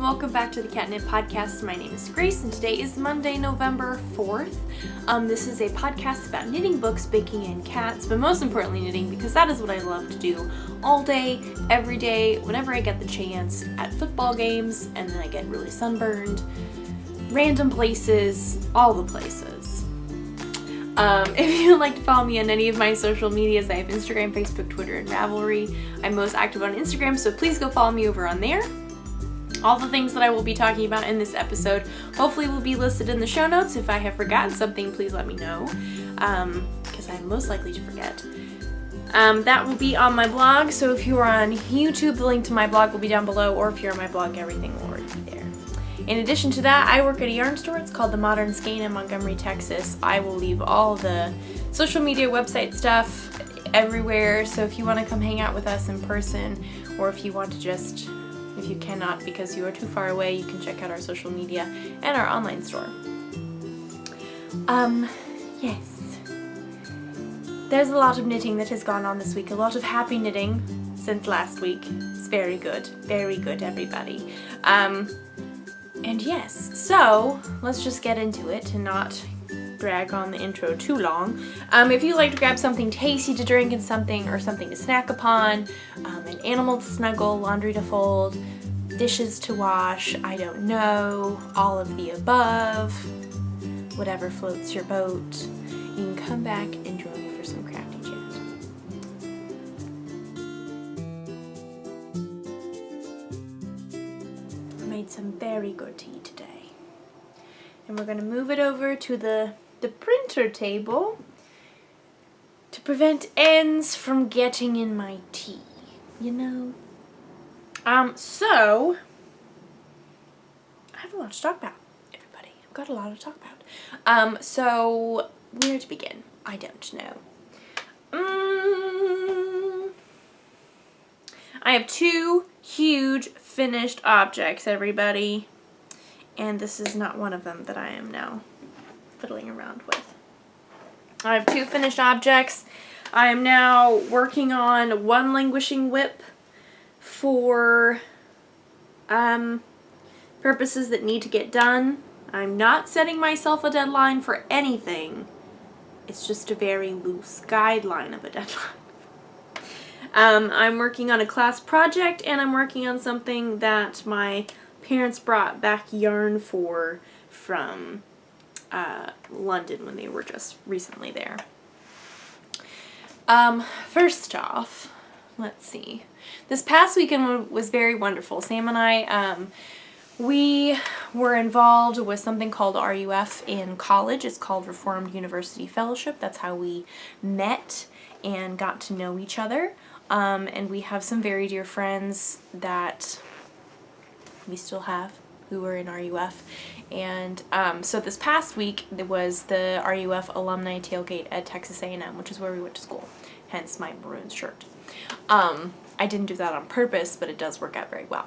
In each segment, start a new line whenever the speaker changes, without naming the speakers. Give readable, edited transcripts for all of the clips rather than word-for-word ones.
welcome back to the Catnip Podcast. My name is Grace, and today is Monday, November 4th. This is a podcast about knitting books, baking, and cats, but most importantly knitting, because that is what I love to do all day, every day, whenever I get the chance, at football games, and then I get really sunburned, random places, all the places. If you'd like to follow me on any of my social medias, I have Instagram, Facebook, Twitter, and Ravelry. I'm most active on Instagram, so please go follow me over on there. All the things that I will be talking about in this episode hopefully will be listed in the show notes. If I have forgotten something, please let me know, because I'm most likely to forget. That will be on my blog, so if you are on YouTube, the link to my blog will be down below, or if you're on my blog, everything will already be there. In addition to that, I work at a yarn store. It's called the Modern Skein in Montgomery, Texas. I will leave all the social media, website stuff everywhere, so if you want to come hang out with us in person, or if you want to just... If you cannot because you are too far away, you can check out our social media and our online store. Yes. There's a lot of knitting that has gone on this week. A lot of happy knitting since last week. It's very good, everybody. And yes, so let's just get into it and not drag on the intro too long. If you'd like to grab something tasty to drink and something to snack upon, an animal to snuggle, laundry to fold, dishes to wash, I don't know, all of the above, whatever floats your boat, you can come back and join me for some crafty chat. I made some very good tea today, and we're going to move it over to the printer table to prevent ends from getting in my tea, you know? So I have a lot to talk about, everybody. I've got a lot to talk about. So where to begin? I don't know. I have two huge finished objects, everybody, and this is not one of them that I am now fiddling around with. I have two finished objects. I am now working on one languishing whip for purposes that need to get done. I'm not setting myself a deadline for anything. It's just a very loose guideline of a deadline. I'm working on a class project, and I'm working on something that my parents brought back yarn for from London when they were just recently there. First off, let's see. This past weekend was very wonderful. Sam and I, we were involved with something called RUF in college. It's called Reformed University Fellowship. That's how we met and got to know each other. And we have some very dear friends that we still have who were in RUF. And so this past week there was the RUF alumni tailgate at Texas A&M, which is where we went to school, hence my maroon shirt. I didn't do that on purpose, but it does work out very well.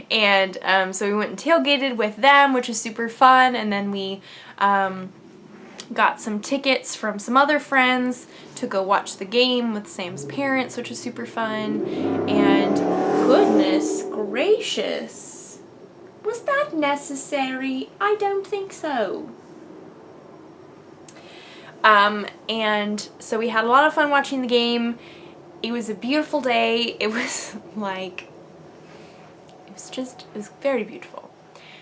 And so we went and tailgated with them, which was super fun, and then we got some tickets from some other friends to go watch the game with Sam's parents, which was super fun. And goodness gracious, was that necessary? I don't think so. And so we had a lot of fun watching the game. It was a beautiful day. It was it was very beautiful.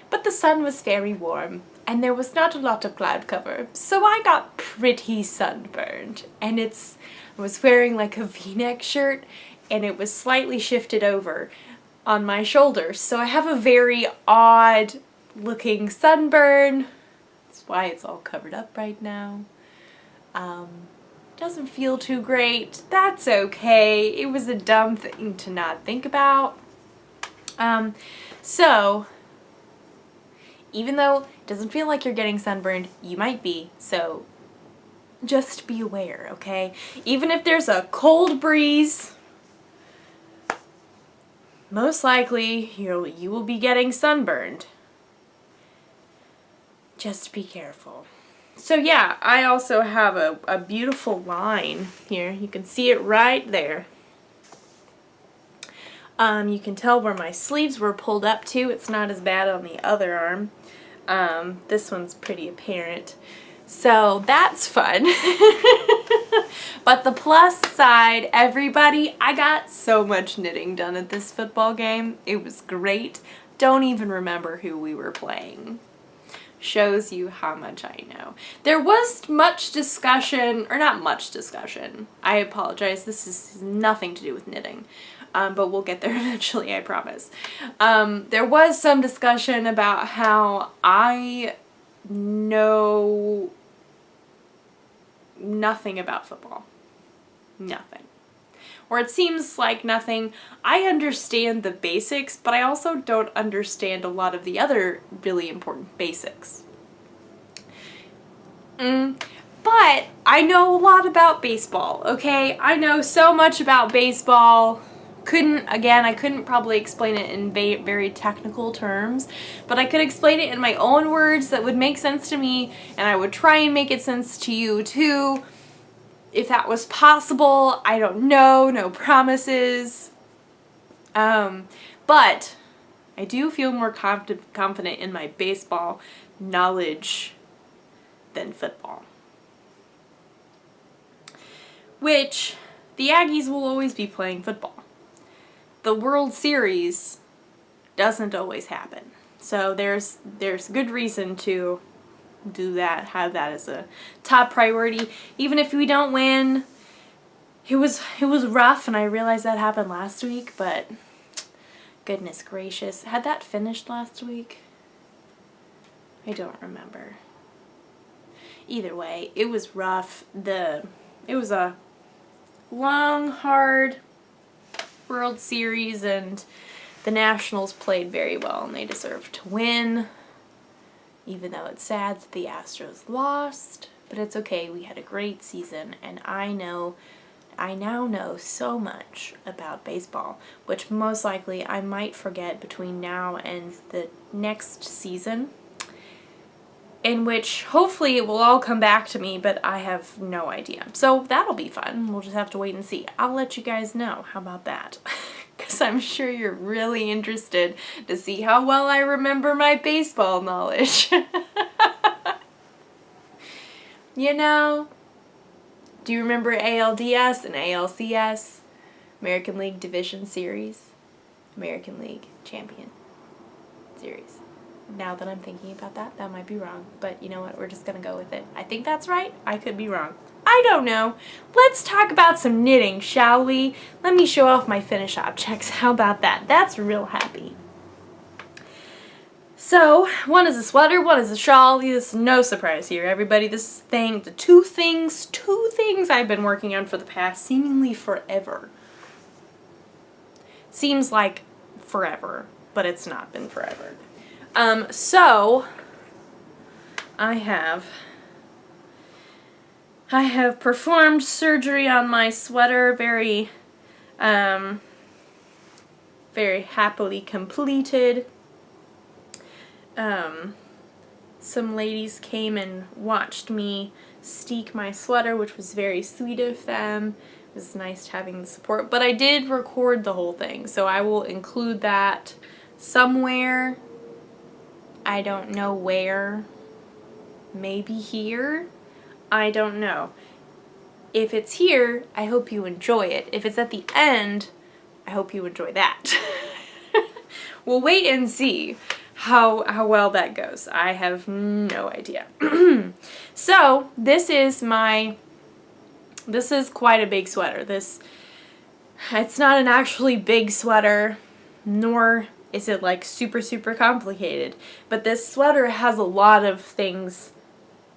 But the sun was very warm, and there was not a lot of cloud cover, so I got pretty sunburned. And I was wearing like a V-neck shirt, and it was slightly shifted over on my shoulders, so I have a very odd looking sunburn. That's why it's all covered up right now. Doesn't feel too great. That's okay. It was a dumb thing to not think about. So even though it doesn't feel like you're getting sunburned, you might be, so just be aware, okay? Even if there's a cold breeze, most likely you will be getting sunburned. Just be careful. So yeah, I also have a beautiful line here. You can see it right there. You can tell where my sleeves were pulled up to. It's not as bad on the other arm. This one's pretty apparent. So that's fun. But the plus side, everybody, I got so much knitting done at this football game. It was great. Don't even remember who we were playing. Shows you how much I know. There was much discussion, or not much discussion. I apologize. This is nothing to do with knitting. But we'll get there eventually, I promise. There was some discussion about how I know nothing about football. Nothing. Or it seems like nothing. I understand the basics, but I also don't understand a lot of the other really important basics. But I know a lot about baseball, okay? I know so much about baseball. I couldn't probably explain it in very technical terms, but I could explain it in my own words that would make sense to me, and I would try and make it sense to you too. If that was possible, I don't know, no promises. But I do feel more confident in my baseball knowledge than football. Which, the Aggies will always be playing football. The World Series doesn't always happen. So there's good reason to do that, have that as a top priority. Even if we don't win, it was rough, and I realized that happened last week, but goodness gracious. Had that finished last week? I don't remember. Either way, it was rough. It was a long, hard World Series, and the Nationals played very well, and they deserved to win. Even though it's sad that the Astros lost, but it's okay. We had a great season, and I now know so much about baseball, which most likely I might forget between now and the next season, in which hopefully it will all come back to me, but I have no idea. So that'll be fun. We'll just have to wait and see. I'll let you guys know. How about that? Because I'm sure you're really interested to see how well I remember my baseball knowledge. You know, do you remember ALDS and ALCS? American League Division Series, American League Champion Series. Now that I'm thinking about that, that might be wrong, but you know what, we're just gonna go with it. I think that's right, I could be wrong. I don't know. Let's talk about some knitting, shall we? Let me show off my finished objects. How about that? That's real happy. So, one is a sweater, one is a shawl. There's no surprise here, everybody. This thing, the two things I've been working on for the past seemingly forever. Seems like forever, but it's not been forever. So, I have performed surgery on my sweater, very happily completed. Some ladies came and watched me steek my sweater, which was very sweet of them. It was nice having the support, but I did record the whole thing, so I will include that somewhere. I don't know where. Maybe here? I don't know. If it's here, I hope you enjoy it. If it's at the end, I hope you enjoy that. We'll wait and see how well that goes. I have no idea. So, this is quite a big sweater. It's not an actually big sweater, nor is it like super complicated, but this sweater has a lot of things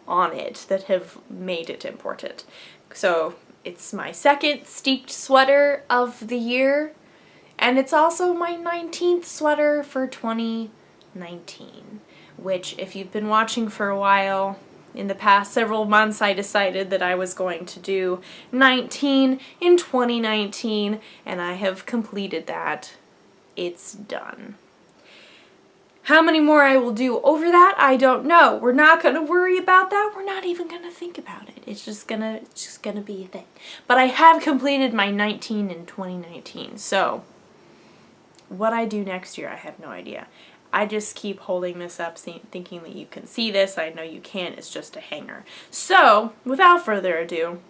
on it that have made it important. So it's my second steeked sweater of the year, and it's also my 19th sweater for 2019, which, if you've been watching for a while, in the past several months I decided that I was going to do 19 in 2019, and I have completed that. It's done. How many more I will do over that, I don't know. We're not going to worry about that. We're not even going to think about it. It's just gonna be a thing. But I have completed my 19 in 2019, so what I do next year, I have no idea. I just keep holding this up thinking that you can see this. I know you can't. It's just a hanger. So, without further ado,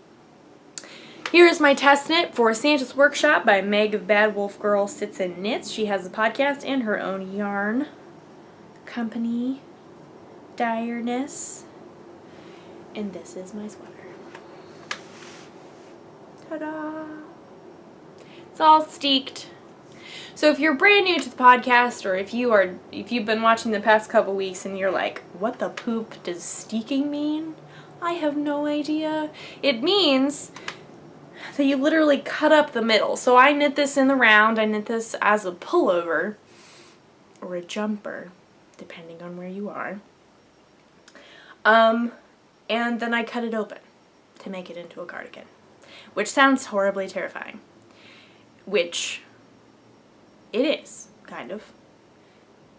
here is my test knit for Santa's Workshop by Meg of Bad Wolf Girl Sits and Knits. She has a podcast and her own yarn company, Direness. And this is my sweater. Ta-da! It's all steeked. So if you're brand new to the podcast, or if you've been watching the past couple weeks and you're like, what the poop does steeking mean? I have no idea. It means that you literally cut up the middle. So I knit this in the round. I knit this as a pullover or a jumper, depending on where you are. And then I cut it open to make it into a cardigan, which sounds horribly terrifying, which it is, kind of.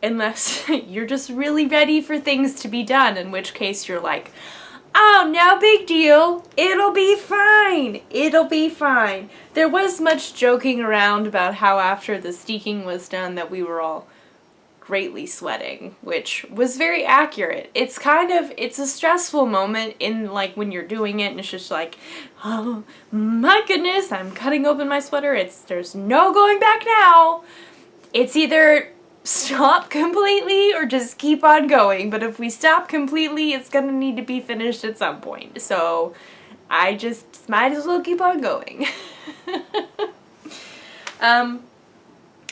Unless you're just really ready for things to be done, in which case you're like, oh, no big deal. It'll be fine. It'll be fine. There was much joking around about how after the steeking was done that we were all greatly sweating, which was very accurate. It's a stressful moment in like when you're doing it and it's just like, oh my goodness, I'm cutting open my sweater. There's no going back now. It's either stop completely or just keep on going. But if we stop completely, it's gonna need to be finished at some point. So I just might as well keep on going.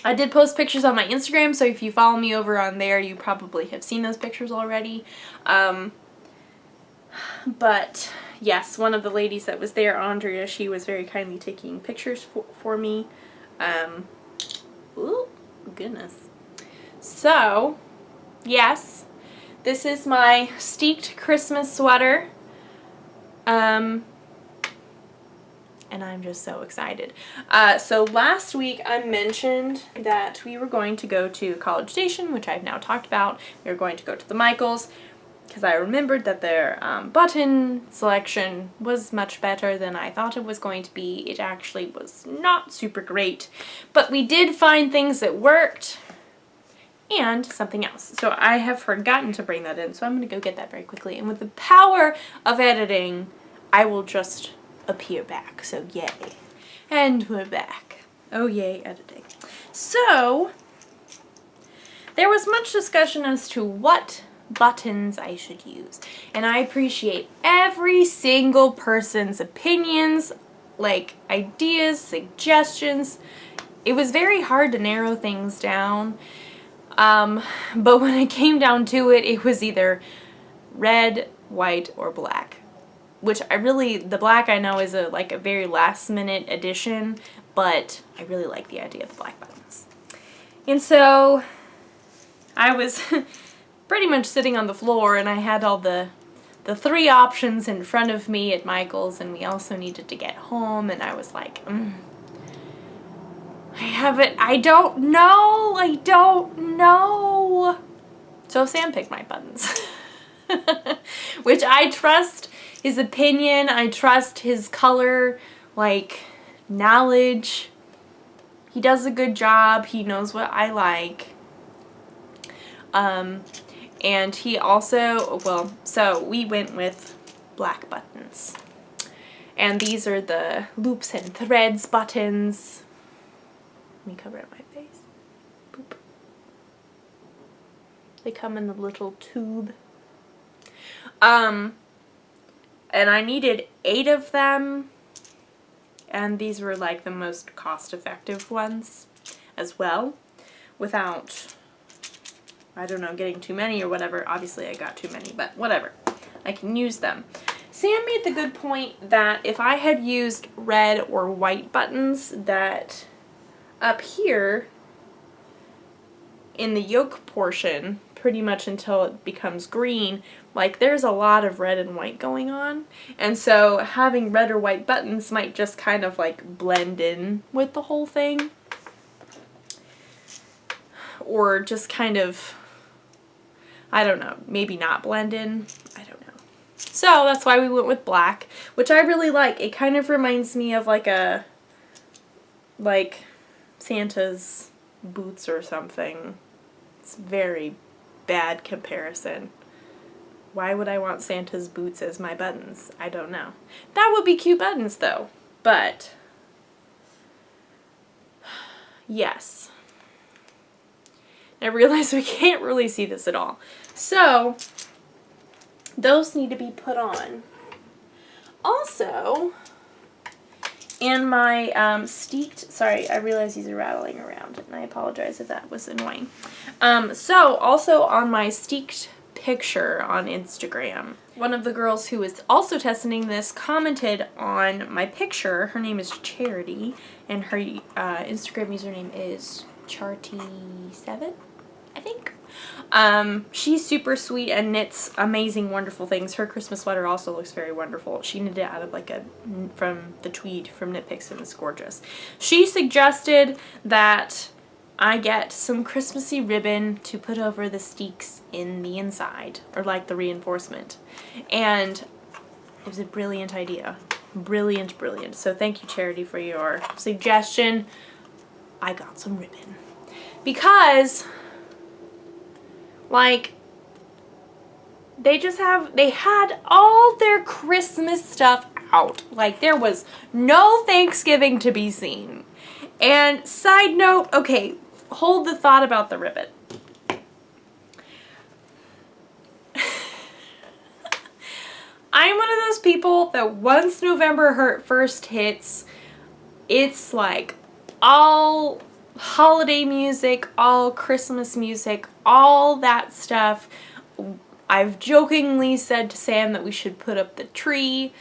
I did post pictures on my Instagram, so if you follow me over on there, you probably have seen those pictures already. But yes, one of the ladies that was there, Andrea, she was very kindly taking pictures for me. Ooh, goodness. So, yes, this is my steeked Christmas sweater. And I'm just so excited. So last week I mentioned that we were going to go to College Station, which I've now talked about. We were going to go to the Michaels because I remembered that their button selection was much better than I thought it was going to be. It actually was not super great, but we did find things that worked and something else. So I have forgotten to bring that in, so I'm going to go get that very quickly. And with the power of editing, I will just appear back, so yay. And we're back. Oh yay, editing. So, there was much discussion as to what buttons I should use. And I appreciate every single person's opinions, like ideas, suggestions. It was very hard to narrow things down. But when it came down to it, it was either red, white, or black. Which the black I know is a very last minute addition, but I really like the idea of the black buttons. And so I was pretty much sitting on the floor and I had all the three options in front of me at Michael's, and we also needed to get home, and I was like, I don't know. So Sam picked my buttons. Which I trust his opinion, I trust his color, knowledge. He does a good job, he knows what I like. And he also, so we went with black buttons. And these are the loops and threads buttons. Let me cover up my face. Boop. They come in the little tube. And I needed 8 of them, and these were the most cost-effective ones as well, without, I don't know, getting too many or whatever. Obviously I got too many, but whatever. I can use them. Sam made the good point that if I had used red or white buttons, that up here in the yoke portion, pretty much until it becomes green, there's a lot of red and white going on, and so having red or white buttons might just kind of blend in with the whole thing, or just kind of, I don't know, maybe not blend in, I don't know. So that's why we went with black, which I really like. It kind of reminds me of Santa's boots or something. It's very bad comparison. Why would I want Santa's boots as my buttons? I don't know. That would be cute buttons though. But yes. I realize we can't really see this at all. So those need to be put on. Also, in my steeked, sorry, I realize these are rattling around, and I apologize if that was annoying. So also on my steeked picture on Instagram, one of the girls who was also testing this commented on my picture. Her name is Charity, and her Instagram username is Charty7, I think. She's super sweet and knits amazing, wonderful things. Her Christmas sweater also looks very wonderful. She knitted it out of like from the tweed from Knit Picks, and it's gorgeous. She suggested that I get some Christmassy ribbon to put over the steeks in the inside, or like the reinforcement. And it was a brilliant idea. Brilliant, brilliant. So thank you, Charity, for your suggestion. I got some ribbon. Because, like, they had all their Christmas stuff out. Like, there was no Thanksgiving to be seen. And side note, okay, hold the thought about the ribbon. I'm one of those people that once November first hits, it's like all holiday music, all Christmas music, all that stuff. I've jokingly said to Sam that we should put up the tree.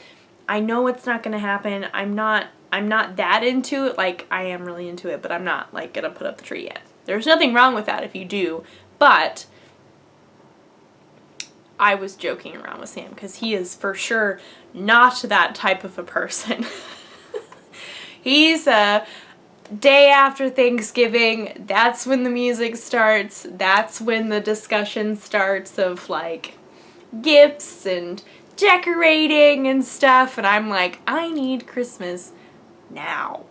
I know it's not going to happen. I'm not that into it. Like, I am really into it, but I'm not like gonna put up the tree yet. There's nothing wrong with that if you do, but I was joking around with Sam because he is for sure not that type of a person. He's a day after Thanksgiving, that's when the music starts, that's when the discussion starts of like gifts and decorating and stuff, and I'm like, I need Christmas now.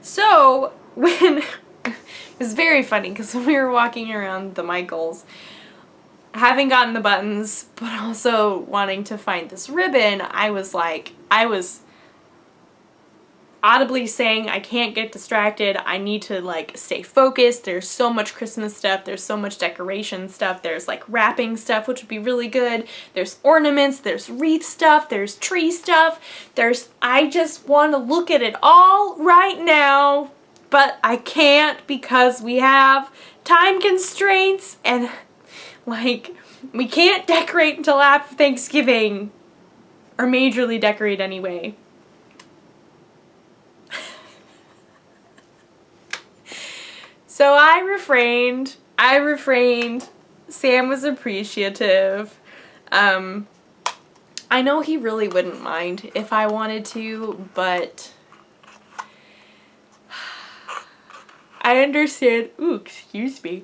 So when it was very funny because when we were walking around the Michaels, having gotten the buttons but also wanting to find this ribbon, I was audibly saying I can't get distracted. I need to like stay focused. There's so much Christmas stuff. There's so much decoration stuff. There's like wrapping stuff, which would be really good. There's ornaments. There's wreath stuff. There's tree stuff. I just want to look at it all right now, but I can't because we have time constraints and like we can't decorate until after Thanksgiving, or majorly decorate anyway. So I refrained. Sam was appreciative. I know he really wouldn't mind if I wanted to, but I understand. Ooh, excuse me.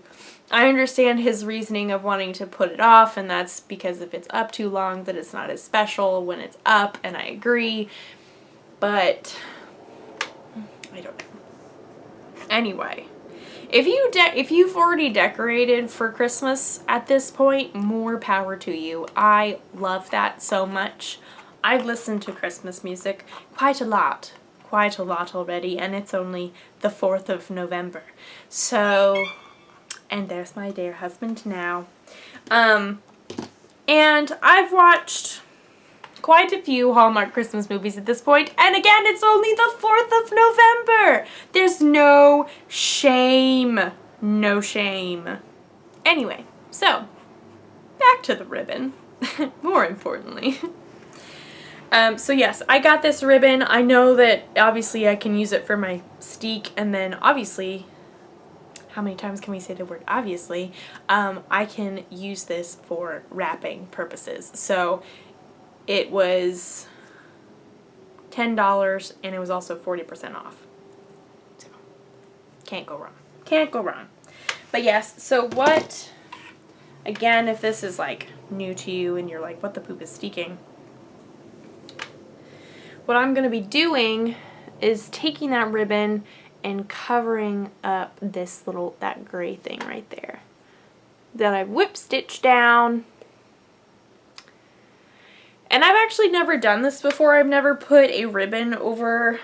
I understand his reasoning of wanting to put it off, and that's because if it's up too long, that it's not as special when it's up, and I agree. But I don't know. Anyway. If you've already decorated for Christmas at this point, more power to you. I love that so much. I've listened to Christmas music quite a lot already, and it's only the 4th of November. So, and there's my dear husband now. And I've watched quite a few Hallmark Christmas movies at this point, and again, it's only the 4th of November. There's no shame. No shame. Anyway, so, back to the ribbon, more importantly. So yes, I got this ribbon. I know that obviously I can use it for my steek, and then obviously, how many times can we say the word obviously? I can use this for wrapping purposes. So it was $10 and it was also 40% off. So can't go wrong. Can't go wrong. But yes, so what, again, if this is like new to you and you're like, what the poop is steeking? What I'm going to be doing is taking that ribbon and covering up that gray thing right there that I whip stitched down. And I've actually never done this before. I've never put a ribbon over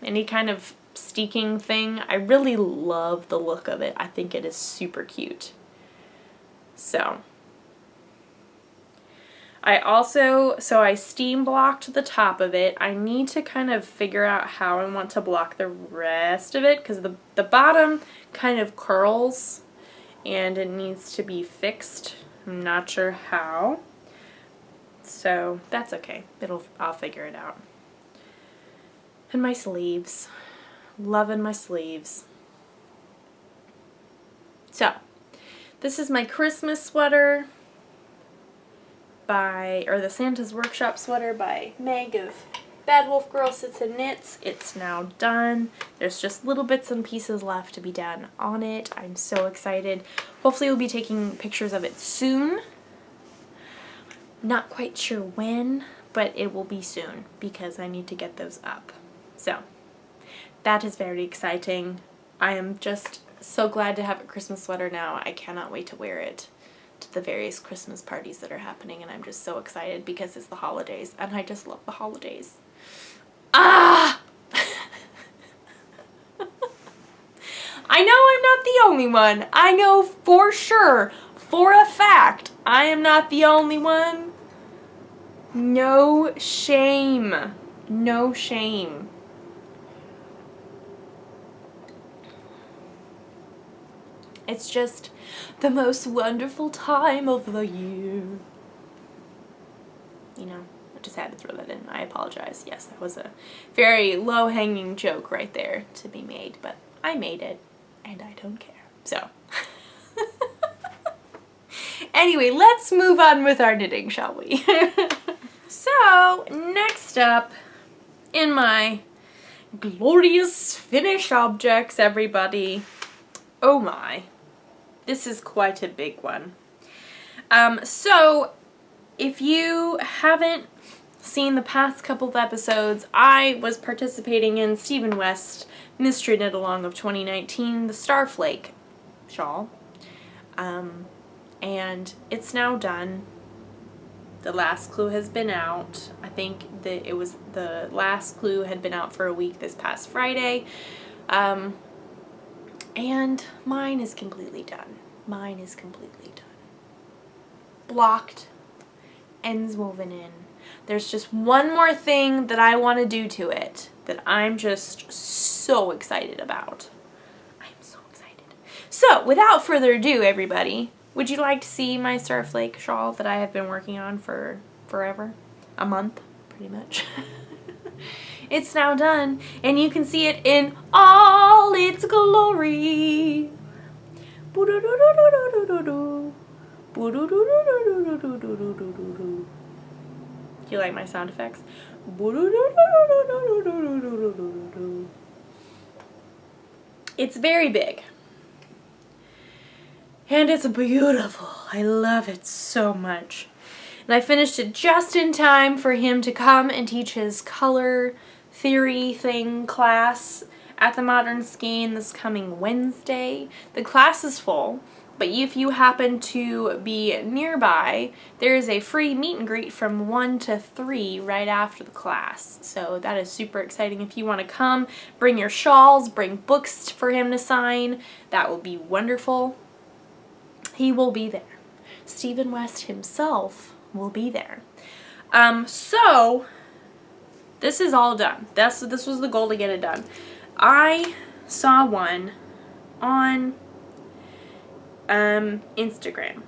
any kind of steeking thing. I really love the look of it. I think it is super cute. So I steam blocked the top of it. I need to kind of figure out how I want to block the rest of it because the bottom kind of curls and it needs to be fixed. I'm not sure how. So that's okay. I'll figure it out. And my sleeves. Loving my sleeves. So, this is my Christmas sweater the Santa's Workshop sweater by Meg of Bad Wolf Girl Sits and Knits. It's now done. There's just little bits and pieces left to be done on it. I'm so excited. Hopefully we'll be taking pictures of it soon. Not quite sure when, but it will be soon because I need to get those up. So, that is very exciting. I am just so glad to have a Christmas sweater now. I cannot wait to wear it to the various Christmas parties that are happening, and I'm just so excited because it's the holidays, and I just love the holidays. Ah! I know I'm not the only one. I know for sure, for a fact, I am not the only one. No shame. No shame. It's just the most wonderful time of the year. You know, I just had to throw that in. I apologize. Yes, that was a very low-hanging joke right there to be made, but I made it, and I don't care. So, anyway, let's move on with our knitting, shall we? So, next up in my glorious finish objects, everybody. Oh my. This is quite a big one. So, if you haven't seen the past couple of episodes, I was participating in Stephen West's Mystery Knit Along of 2019, the Starflake shawl. And it's now done. The last clue has been out. I think that the last clue had been out for a week this past Friday. And mine is completely done. Mine is completely done. Blocked, ends woven in. There's just one more thing that I want to do to it that I'm just so excited about. I'm so excited. So, without further ado, everybody, would you like to see my Starflake shawl that I have been working on for forever? A month, pretty much. It's now done, and you can see it in all its glory. Do you like my sound effects? It's very big. And it's beautiful. I love it so much. And I finished it just in time for him to come and teach his color theory thing class at the Modern Skein this coming Wednesday. The class is full, but if you happen to be nearby, there is a free meet and greet from 1 to 3 right after the class. So that is super exciting. If you want to come, bring your shawls, bring books for him to sign. That will be wonderful. He will be there. Stephen West himself will be there. So this is all done. This was the goal to get it done. I saw one on Instagram.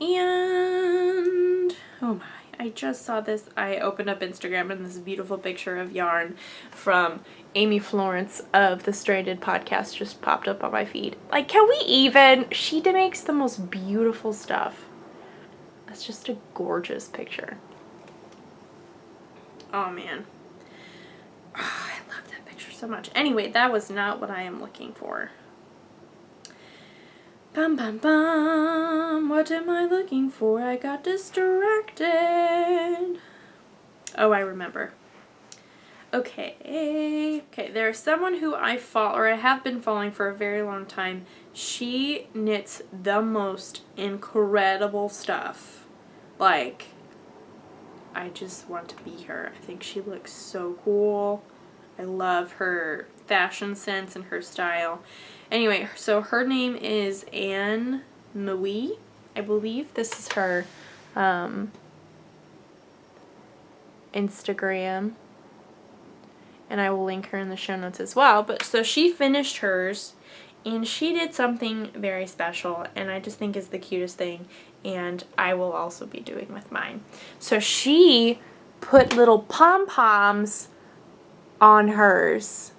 And oh my, I just saw this. I opened up Instagram and this beautiful picture of yarn from Amy Florence of the Stranded podcast just popped up on my feed. Like, can we even? She makes the most beautiful stuff. That's just a gorgeous picture. Oh man. Oh, I love that picture so much. Anyway, that was not what I am looking for. Bum bum bum. What am I looking for? I got distracted. Oh, I remember. Okay, there's someone who I follow, or I have been following for a very long time. She knits the most incredible stuff. Like, I just want to be her. I think she looks so cool. I love her fashion sense and her style. Anyway, so her name is Anne Mui, I believe. This is her Instagram. And I will link her in the show notes as well. But so she finished hers, and she did something very special, and I just think is the cutest thing, and I will also be doing with mine. So she put little pom-poms on hers.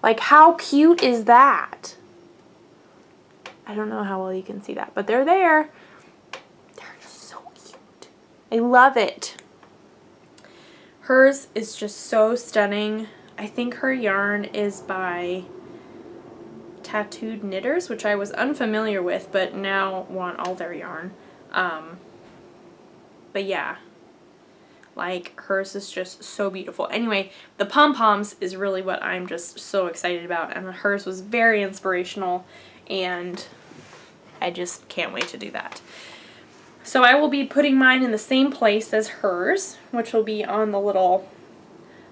Like, how cute is that? I don't know how well you can see that, but they're there. They're just so cute. I love it. Hers is just so stunning. I think her yarn is by Tattooed Knitters, which I was unfamiliar with, but now want all their yarn. But yeah, like, hers is just so beautiful. Anyway, the pom-poms is really what I'm just so excited about, and hers was very inspirational, and I just can't wait to do that. So I will be putting mine in the same place as hers, which will be on the little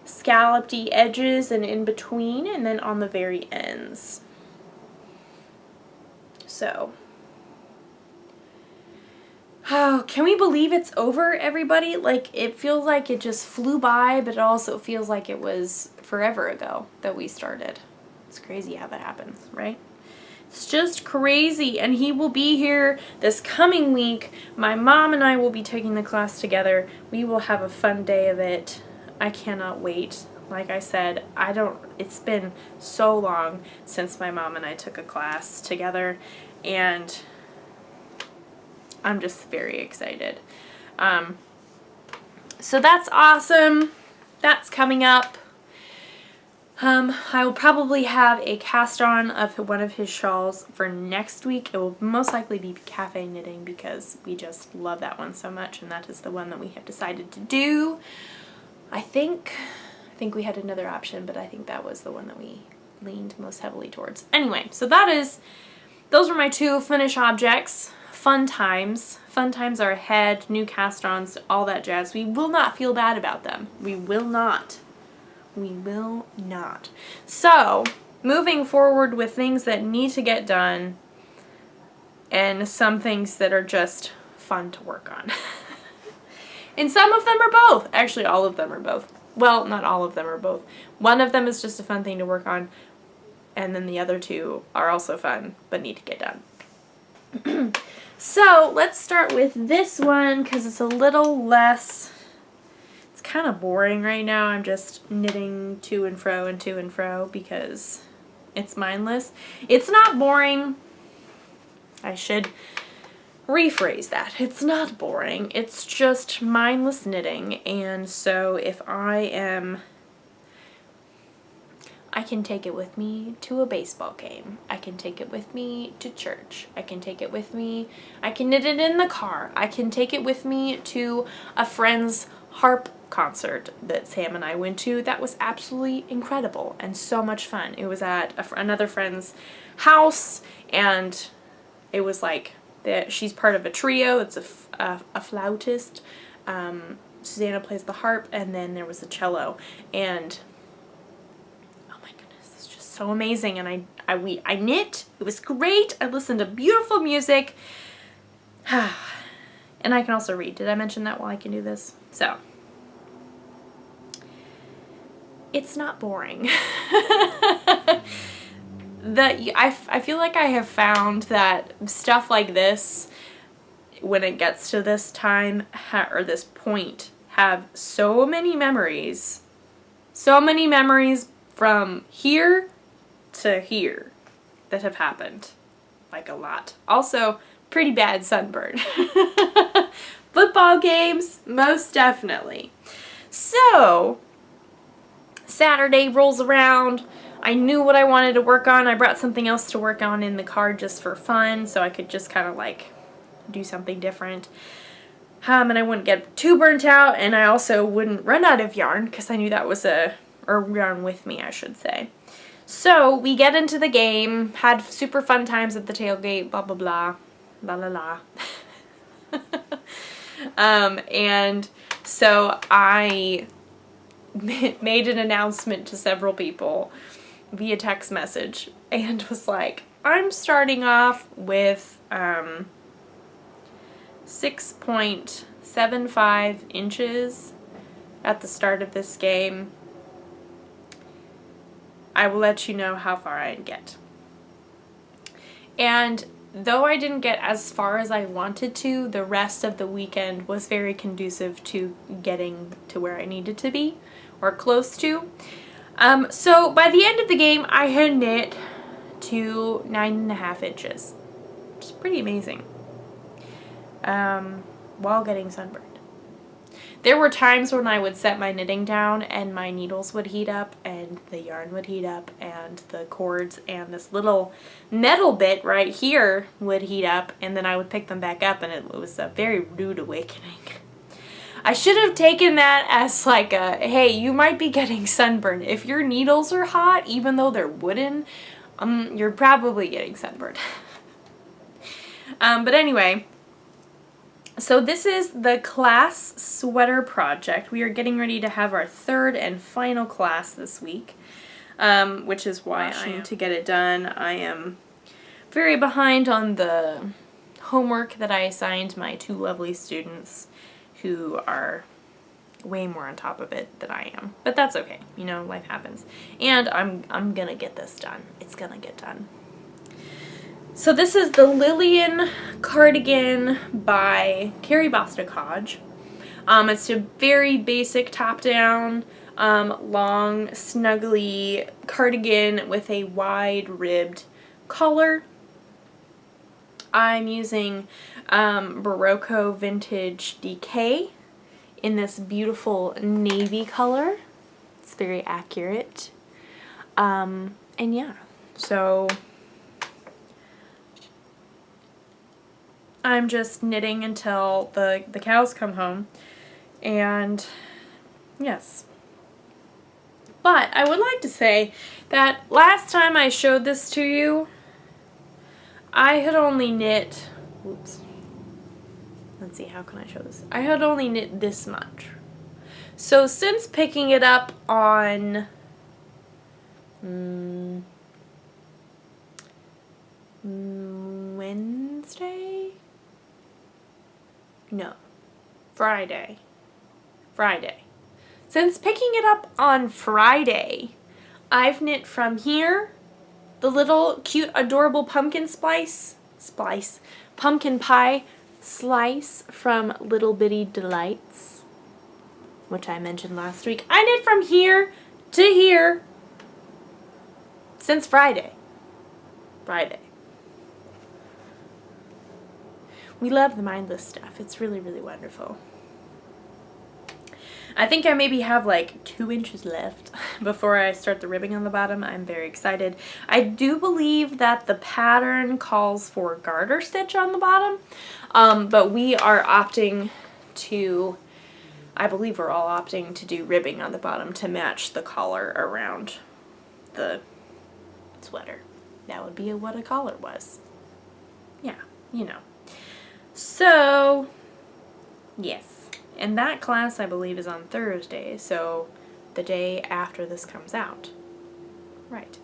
scalloped-y edges and in between, and then on the very ends. So, oh, can we believe it's over, everybody? Like, it feels like it just flew by, but it also feels like it was forever ago that we started. It's crazy how that happens, right? It's just crazy, and he will be here this coming week. My mom and I will be taking the class together. We will have a fun day of it. I cannot wait. Like I said, it's been so long since my mom and I took a class together, and I'm just very excited. So that's awesome. That's coming up. I will probably have a cast on of one of his shawls for next week. It will most likely be cafe knitting because we just love that one so much, and that is the one that we have decided to do. I think we had another option, but I think that was the one that we leaned most heavily towards. Anyway, so those were my two finish objects. Fun times. Fun times are ahead, new cast-ons, all that jazz. We will not feel bad about them. We will not. We will not. So, moving forward with things that need to get done and some things that are just fun to work on. And some of them are both. Actually, all of them are both. Well, not all of them are both. One of them is just a fun thing to work on, and then the other two are also fun, but need to get done. So, let's start with this one, because it's a little less... kind of boring right now. I'm just knitting to and fro because it's mindless. It's not boring. I should rephrase that. It's not boring. It's just mindless knitting, and so if I can take it with me to a baseball game. I can take it with me to church. I can take it with me. I can knit it in the car. I can take it with me to a friend's harp concert that Sam and I went to. That was absolutely incredible and so much fun. It was at another friend's house, and it was like she's part of a trio. It's a flautist. Susanna plays the harp, and then there was a cello, and oh my goodness, it's just so amazing. And I knit. It was great. I listened to beautiful music. And I can also read. Did I mention that while I can do this? So, it's not boring. I feel like I have found that stuff like this, when it gets to this time, or this point, have so many memories. So many memories from here to here that have happened. Like, a lot. Also, pretty bad sunburn. Football games, most definitely. So, Saturday rolls around. I knew what I wanted to work on. I brought something else to work on in the car just for fun, so I could just kind of like do something different. And I wouldn't get too burnt out, and I also wouldn't run out of yarn, because I knew that was a or yarn with me, I should say. So we get into the game, had super fun times at the tailgate, blah, blah, blah, la, la, la. And so I made an announcement to several people via text message and was like, I'm starting off with 6.75 inches at the start of this game. I will let you know how far I get. And though I didn't get as far as I wanted to, the rest of the weekend was very conducive to getting to where I needed to be, or close to. So by the end of the game, I had knit to 9.5 inches, which is pretty amazing, while getting sunburned. There were times when I would set my knitting down and my needles would heat up and the yarn would heat up and the cords and this little metal bit right here would heat up, and then I would pick them back up, and it was a very rude awakening. I should have taken that as like a, hey, you might be getting sunburned. If your needles are hot, even though they're wooden, you're probably getting sunburned. But anyway, so this is the class sweater project. We are getting ready to have our third and final class this week, which is why I am to get it done. I am very behind on the homework that I assigned my two lovely students who are way more on top of it than I am. But that's okay. You know, life happens. And I'm gonna get this done. It's gonna get done. So this is the Lillian cardigan by Carrie Bosticodge. It's a very basic top-down, long, snuggly cardigan with a wide-ribbed collar. I'm using Barocco Vintage DK in this beautiful navy color. It's very accurate. And yeah, so I'm just knitting until the cows come home, and yes. But I would like to say that last time I showed this to you, I had only knit, oops, let's see, how can I show this? I had only knit this much. So since picking it up on Wednesday? No, Friday. Since picking it up on Friday, I've knit from here the little cute adorable pumpkin pumpkin pie slice from Little Bitty Delights, which I mentioned last week. I knit from here to here since Friday. We love the mindless stuff. It's really, really wonderful. I think I maybe have like 2 inches left before I start the ribbing on the bottom. I'm very excited. I do believe that the pattern calls for garter stitch on the bottom, but we are opting to, I believe we're all opting to do ribbing on the bottom to match the collar around the sweater. That would be what a collar was. Yeah, you know. So, yes. And that class, I believe, is on Thursday, so the day after this comes out. Right.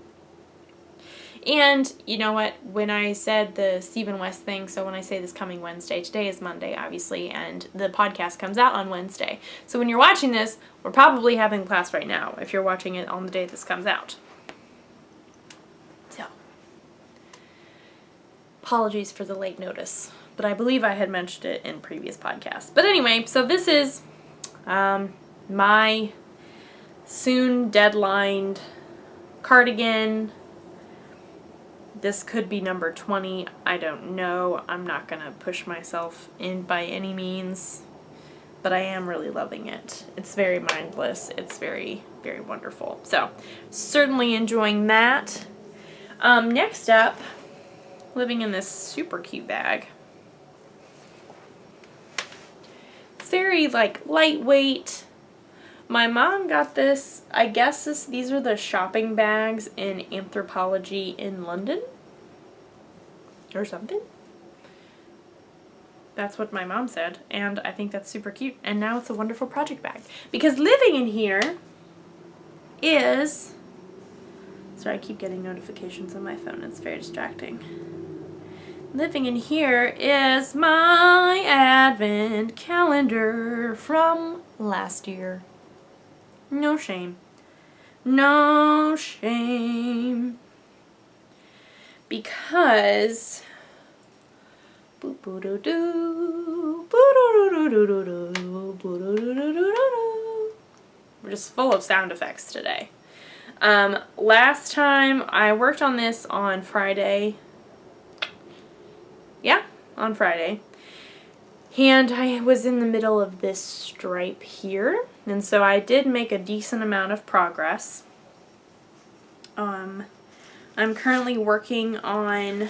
And, you know what, when I said the Stephen West thing, so when I say this coming Wednesday, today is Monday, obviously, and the podcast comes out on Wednesday. So when you're watching this, we're probably having class right now, if you're watching it on the day this comes out. So, apologies for the late notice. But I believe I had mentioned it in previous podcasts. But anyway, so this is my soon deadlined cardigan. This could be number 20. I don't know. I'm not going to push myself in by any means. But I am really loving it. It's very mindless. It's very, very wonderful. So, certainly enjoying that. Next up, living in this super cute bag. Very like lightweight, My mom got this, I guess these are the shopping bags in Anthropology in London or something. That's what my mom said, and I think that's super cute. And now it's a wonderful project bag. Because living in here is... Sorry, I keep getting notifications on my phone. It's very distracting. Living in here is my advent calendar from last year. No shame. No shame. Because... We're just full of sound effects today. Last time I worked on this on Friday. Yeah, on Friday. And I was in the middle of this stripe here. And so I did make a decent amount of progress. I'm currently working on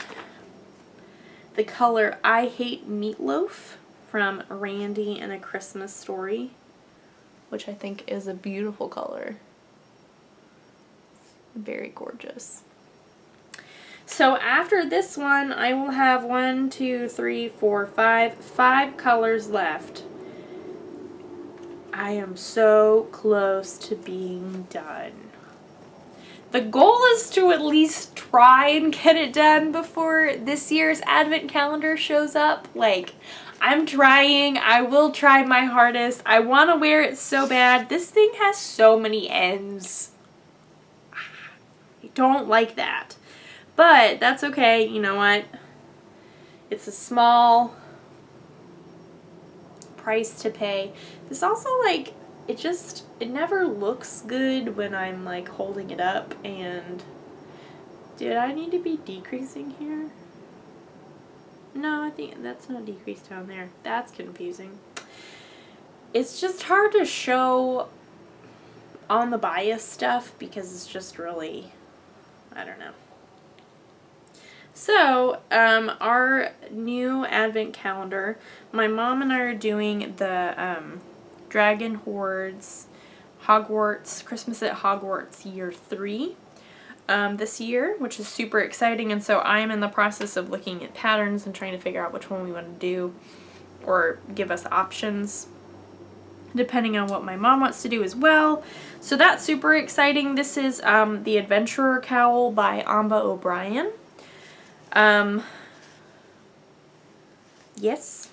the color I Hate Meatloaf from Randy and A Christmas Story, which I think is a beautiful color. Very gorgeous. So after this one, I will have 5 colors left. I am so close to being done. The goal is to at least try and get it done before this year's advent calendar shows up. Like, I'm trying. I will try my hardest. I want to wear it so bad. This thing has so many ends. I don't like that. But that's okay. You know what? It's a small price to pay. This also, like, it never looks good when I'm, like, holding it up. And did I need to be decreasing here? No, I think that's not decreased down there. That's confusing. It's just hard to show on the bias stuff because it's just really, I don't know. So, our new advent calendar, my mom and I are doing the Dragon Hordes Hogwarts, Christmas at Hogwarts Year 3 this year, which is super exciting. And so I am in the process of looking at patterns and trying to figure out which one we want to do or give us options depending on what my mom wants to do as well. So that's super exciting. This is the Adventurer Cowl by Amba O'Brien. Yes.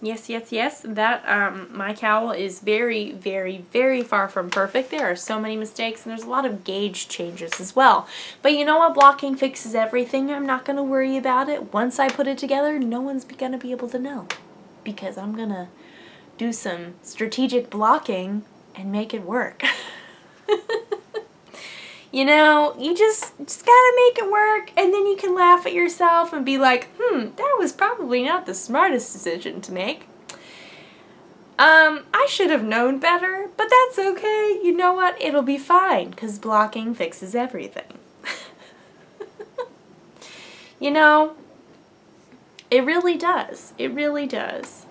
That, my cowl is very, very, very far from perfect. There are so many mistakes, and there's a lot of gauge changes as well. But you know what? Blocking fixes everything. I'm not going to worry about it. Once I put it together, no one's going to be able to know. Because I'm going to do some strategic blocking and make it work. You know, you just gotta make it work, and then you can laugh at yourself and be like, that was probably not the smartest decision to make. I should have known better, but that's okay. You know what? It'll be fine, because blocking fixes everything. You know, it really does. It really does.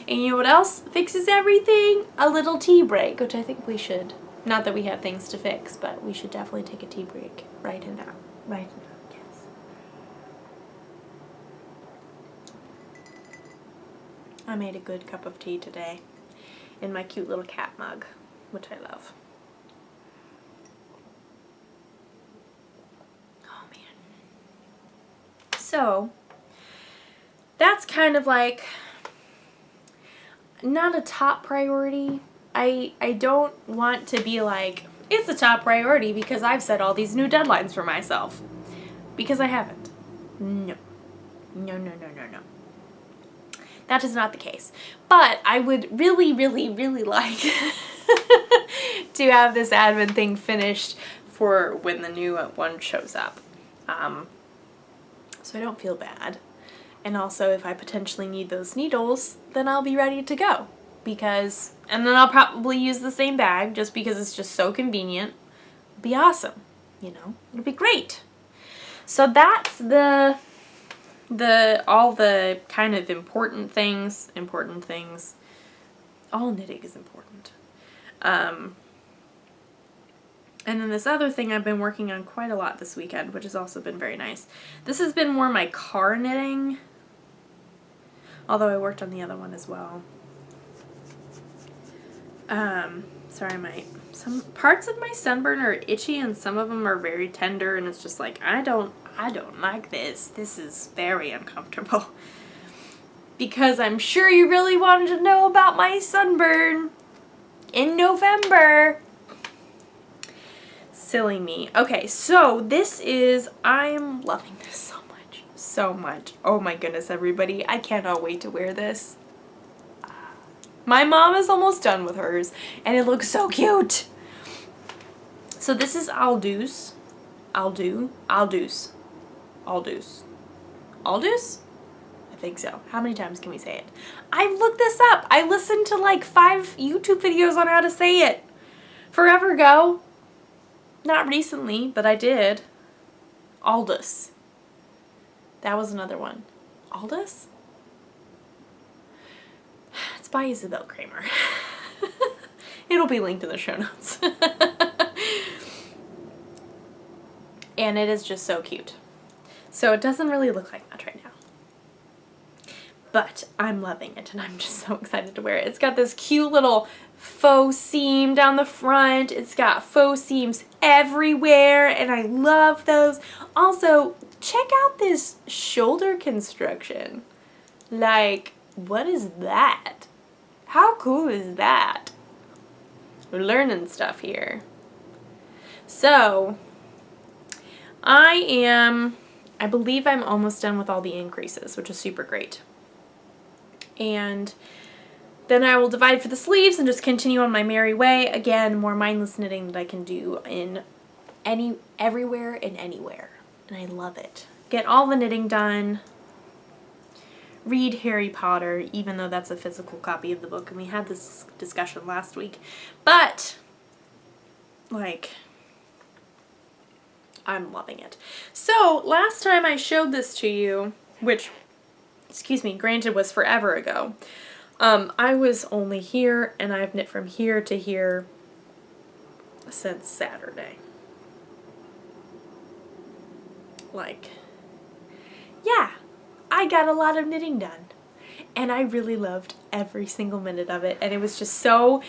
And you know what else fixes everything? A little tea break, which I think we should. Not that we have things to fix, but we should definitely take a tea break right now. Right now, yes. I made a good cup of tea today in my cute little cat mug, which I love. Oh, man. So, that's kind of like not a top priority. I don't want to be like, it's a top priority because I've set all these new deadlines for myself. Because I haven't. No. No. That is not the case. But I would really, really, really like to have this advent thing finished for when the new one shows up. So I don't feel bad. And also, if I potentially need those needles, then I'll be ready to go. And then I'll probably use the same bag just because it's just so convenient. It'll be awesome, you know? It'll be great. So that's all the kind of important things. All knitting is important. And then this other thing I've been working on quite a lot this weekend, which has also been very nice. This has been more my car knitting, although I worked on the other one as well. Sorry, some parts of my sunburn are itchy and some of them are very tender, and it's just like, I don't like this. This is very uncomfortable. Because I'm sure you really wanted to know about my sunburn in November. Silly me. Okay, so I'm loving this so much. So much. Oh my goodness, everybody. I cannot wait to wear this. My mom is almost done with hers, and it looks so cute. So this is Aldous. Aldous? I think so. How many times can we say it? I looked this up. I listened to like 5 YouTube videos on how to say it forever ago. Not recently, but I did. Aldous. That was another one. Aldous? It's by Isabel Kramer. It'll be linked in the show notes. And it is just so cute. So it doesn't really look like much right now. But I'm loving it, and I'm just so excited to wear it. It's got this cute little faux seam down the front. It's got faux seams everywhere, and I love those. Also, check out this shoulder construction. Like, what is that? How cool is that? We're learning stuff here. So, I believe I'm almost done with all the increases, which is super great. And then I will divide for the sleeves and just continue on my merry way. Again, more mindless knitting that I can do in everywhere and anywhere. And I love it. Get all the knitting done. Read Harry Potter, even though that's a physical copy of the book, and we had this discussion last week. But, like, I'm loving it. So, last time I showed this to you, which, excuse me, granted was forever ago, I was only here, and I've knit from here to here since Saturday. Like, yeah, I got a lot of knitting done, and I really loved every single minute of it, and it was just so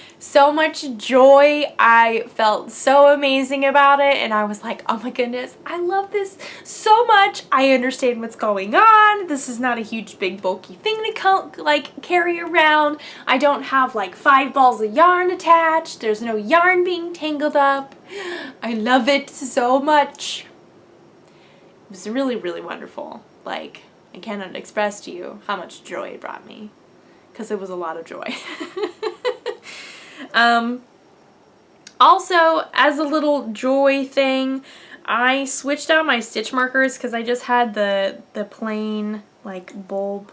much joy. I felt so amazing about it, and I was like, oh my goodness, I love this so much. I understand what's going on. This is not a huge, big, bulky thing to like carry around. I don't have like 5 balls of yarn attached. There's no yarn being tangled up. I love it so much. It was really, really wonderful. Like, I cannot express to you how much joy it brought me, because it was a lot of joy. Also, as a little joy thing, I switched out my stitch markers because I just had the plain, like, bulb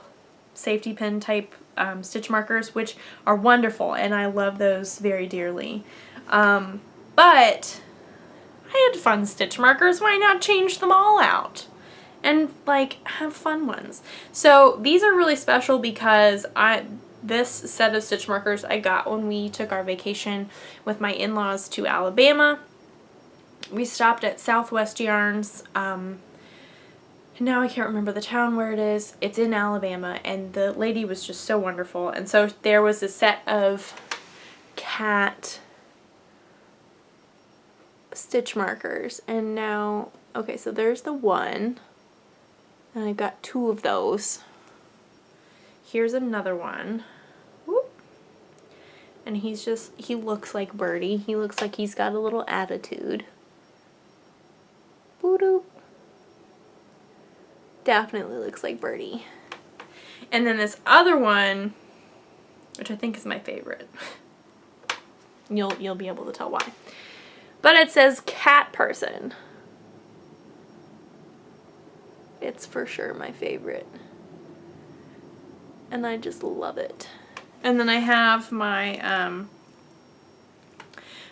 safety pin type stitch markers, which are wonderful, and I love those very dearly. But I had fun stitch markers. Why not change them all out? And, like, have fun ones. So these are really special because this set of stitch markers I got when we took our vacation with my in-laws to Alabama. We stopped at Southwest Yarns. Now I can't remember the town where it is. It's in Alabama, and the lady was just so wonderful. And so there was a set of cat stitch markers, and now, okay, so there's the one. And I got 2 of those. Here's another one. Whoop. And he looks like Birdie. He looks like he's got a little attitude. Boo-doo. Definitely looks like Birdie. And then this other one, which I think is my favorite. You'll be able to tell why. But it says cat person. It's for sure my favorite. And I just love it. And then I have my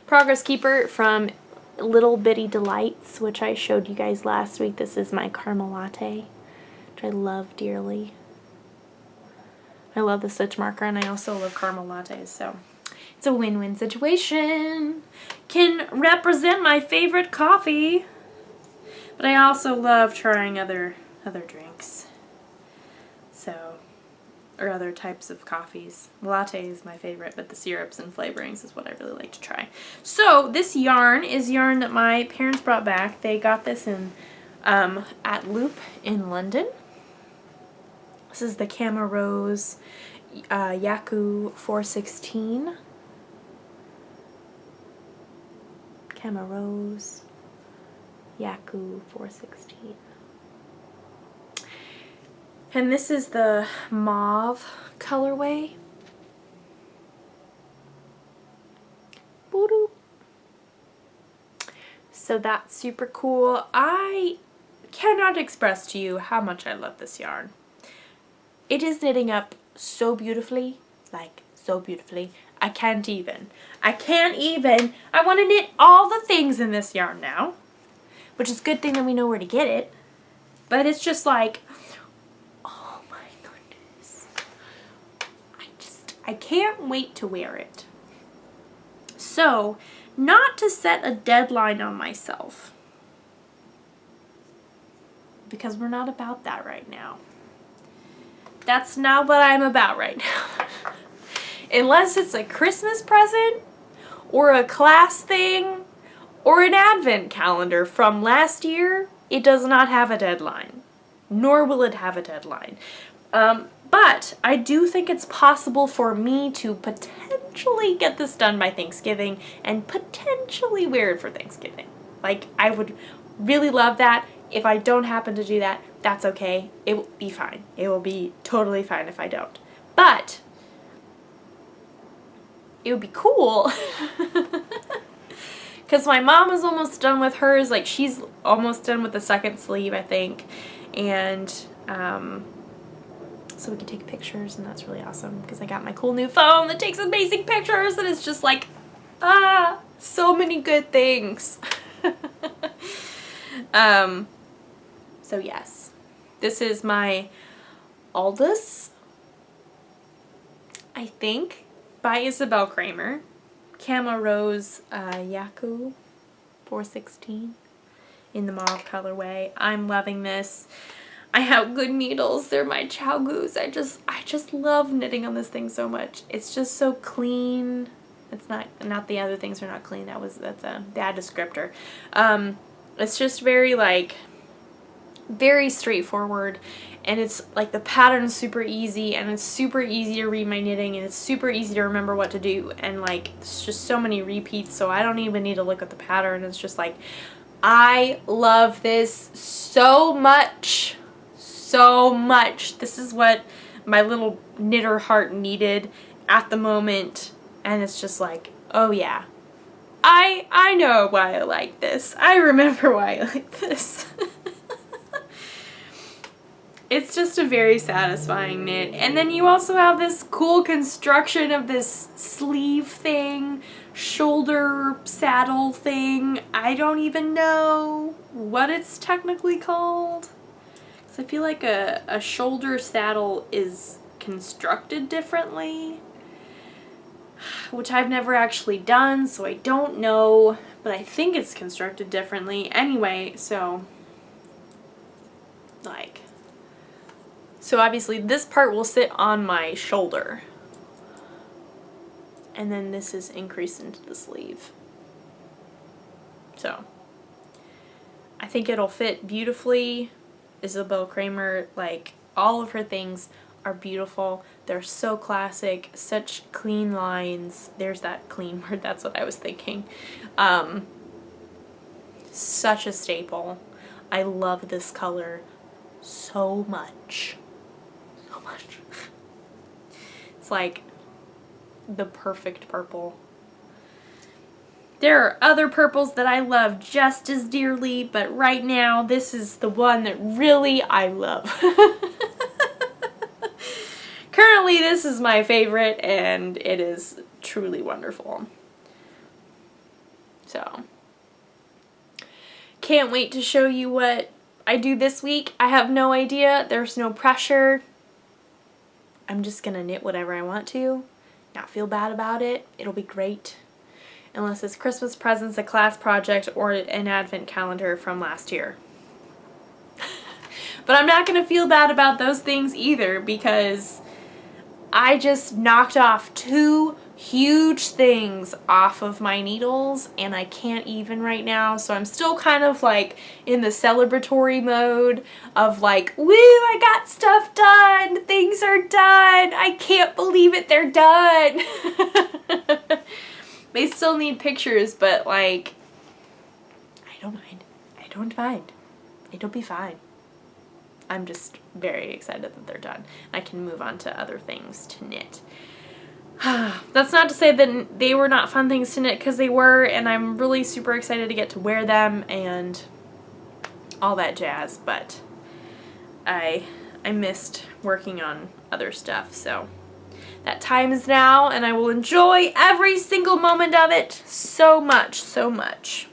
Progress Keeper from Little Bitty Delights, which I showed you guys last week. This is my caramel latte, which I love dearly. I love the stitch marker, and I also love caramel lattes, so It's a win-win situation. Can represent my favorite coffee, but I also love trying other drinks. So, or other types of coffees. Latte is my favorite, but the syrups and flavorings is what I really like to try. So this yarn is yarn that my parents brought back. They got this in at Loop in London. This is the Cama Rose Yaku 416. Cama Rose Yaku 416. And this is the mauve colorway. So that's super cool. I cannot express to you how much I love this yarn. It is knitting up so beautifully, like so beautifully. I can't even. I want to knit all the things in this yarn now, which is a good thing that we know where to get it. But it's just like, oh my goodness. I can't wait to wear it. So, not to set a deadline on myself, because we're not about that right now. That's not what I'm about right now. Unless it's a Christmas present, or a class thing, or an advent calendar from last year, it does not have a deadline. Nor will it have a deadline. But I do think it's possible for me to potentially get this done by Thanksgiving and potentially wear it for Thanksgiving. Like, I would really love that. If I don't happen to do that, that's okay. It will be fine. It will be totally fine if I don't. But it would be cool. Because my mom is almost done with hers. Like, she's almost done with the second sleeve, I think. And, so we can take pictures, and that's really awesome. Because I got my cool new phone that takes amazing pictures, and it's just like, so many good things. So yes. This is my Aldous, I think, by Isabel Kramer. Cama Rose Yaku 416 in the mauve colorway. I'm loving this. I have good needles. They're my Chow Goos. I just love knitting on this thing so much. It's just so clean. It's not the other things are not clean. That's a bad descriptor. It's just very very straightforward, and it's like the pattern's super easy, and it's super easy to read my knitting, and it's super easy to remember what to do, and like it's just so many repeats, so I don't even need to look at the pattern. It's just like, I love this so much. So much. This is what my little knitter heart needed at the moment, and it's just like, oh yeah, I know why I like this. I remember why I like this. It's just a very satisfying knit. And then you also have this cool construction of this sleeve thing, shoulder saddle thing. I don't even know what it's technically called. I feel like a shoulder saddle is constructed differently, which I've never actually done, so I don't know, but I think it's constructed differently. Anyway, so obviously this part will sit on my shoulder, and then this is increased into the sleeve. So I think it'll fit beautifully. Isabel Kramer, like, all of her things are beautiful. They're so classic, such clean lines. There's that clean word, that's what I was thinking. Such a staple. I love this color so much. So much. It's like the perfect purple. There are other purples that I love just as dearly, but right now this is the one that really I love. Currently this is my favorite, and it is truly wonderful. So, can't wait to show you what I do this week. I have no idea. There's no pressure. I'm just gonna knit whatever I want to. not feel bad about it. It'll be great. Unless it's Christmas presents, a class project, or an advent calendar from last year. But I'm not going to feel bad about those things either, because I just knocked off 2 huge things off of my needles, and I can't even right now, so I'm still kind of like in the celebratory mode of like, woo, I got stuff done, things are done, I can't believe it, they're done. They still need pictures, but like, I don't mind. It'll be fine. I'm just very excited that they're done. I can move on to other things to knit. That's not to say that they were not fun things to knit, because they were, and I'm really super excited to get to wear them and all that jazz, but I missed working on other stuff, so that time is now, and I will enjoy every single moment of it so much, so much.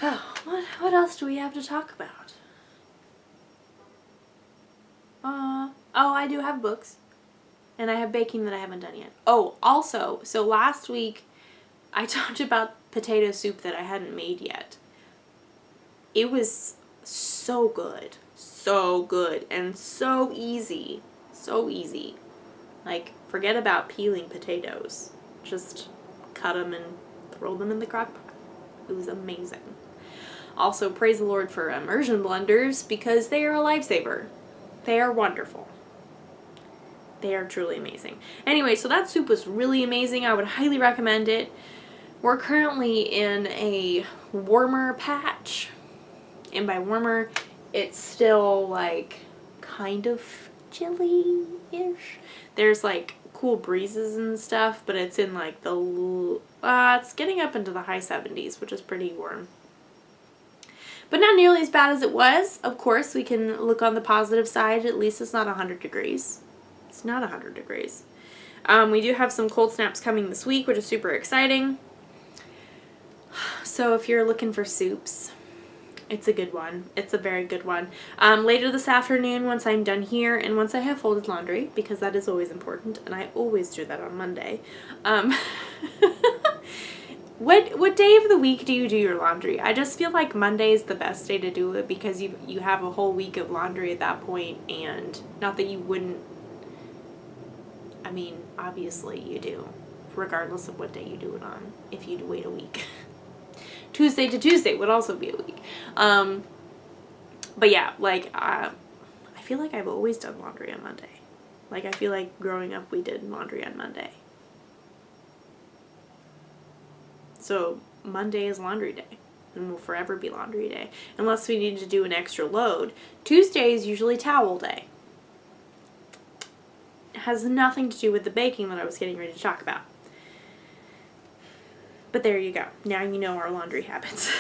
Oh, what else do we have to talk about? Oh, I do have books. And I have baking that I haven't done yet. Oh, also, so last week I talked about potato soup that I hadn't made yet. It was so good. So good. And so easy. So easy. Like, forget about peeling potatoes. Just cut them and throw them in the crock pot. It was amazing. Also, praise the Lord for immersion blenders, because they are a lifesaver. They are wonderful. They are truly amazing. Anyway, so that soup was really amazing. I would highly recommend it. We're currently in a warmer patch. And by warmer, it's still like kind of chilly-ish. There's like cool breezes and stuff, but it's in like the, it's getting up into the high 70s, which is pretty warm. But not nearly as bad as it was. Of course, we can look on the positive side. At least it's not 100 degrees. It's not 100 degrees. We do have some cold snaps coming this week, which is super exciting. So if you're looking for soups, it's a good one. It's a very good one. Later this afternoon, once I'm done here, and once I have folded laundry, because that is always important, and I always do that on Monday. What day of the week do you do your laundry? I just feel like Monday is the best day to do it, because you have a whole week of laundry at that point, and not that you wouldn't, I mean, obviously you do, regardless of what day you do it on, if you wait a week. Tuesday to Tuesday would also be a week. But yeah, like, I feel like I've always done laundry on Monday. Like, I feel like growing up we did laundry on Monday. So Monday is laundry day, and will forever be laundry day, unless we need to do an extra load. Tuesday is usually towel day. It has nothing to do with the baking that I was getting ready to talk about. But there you go. Now you know our laundry habits.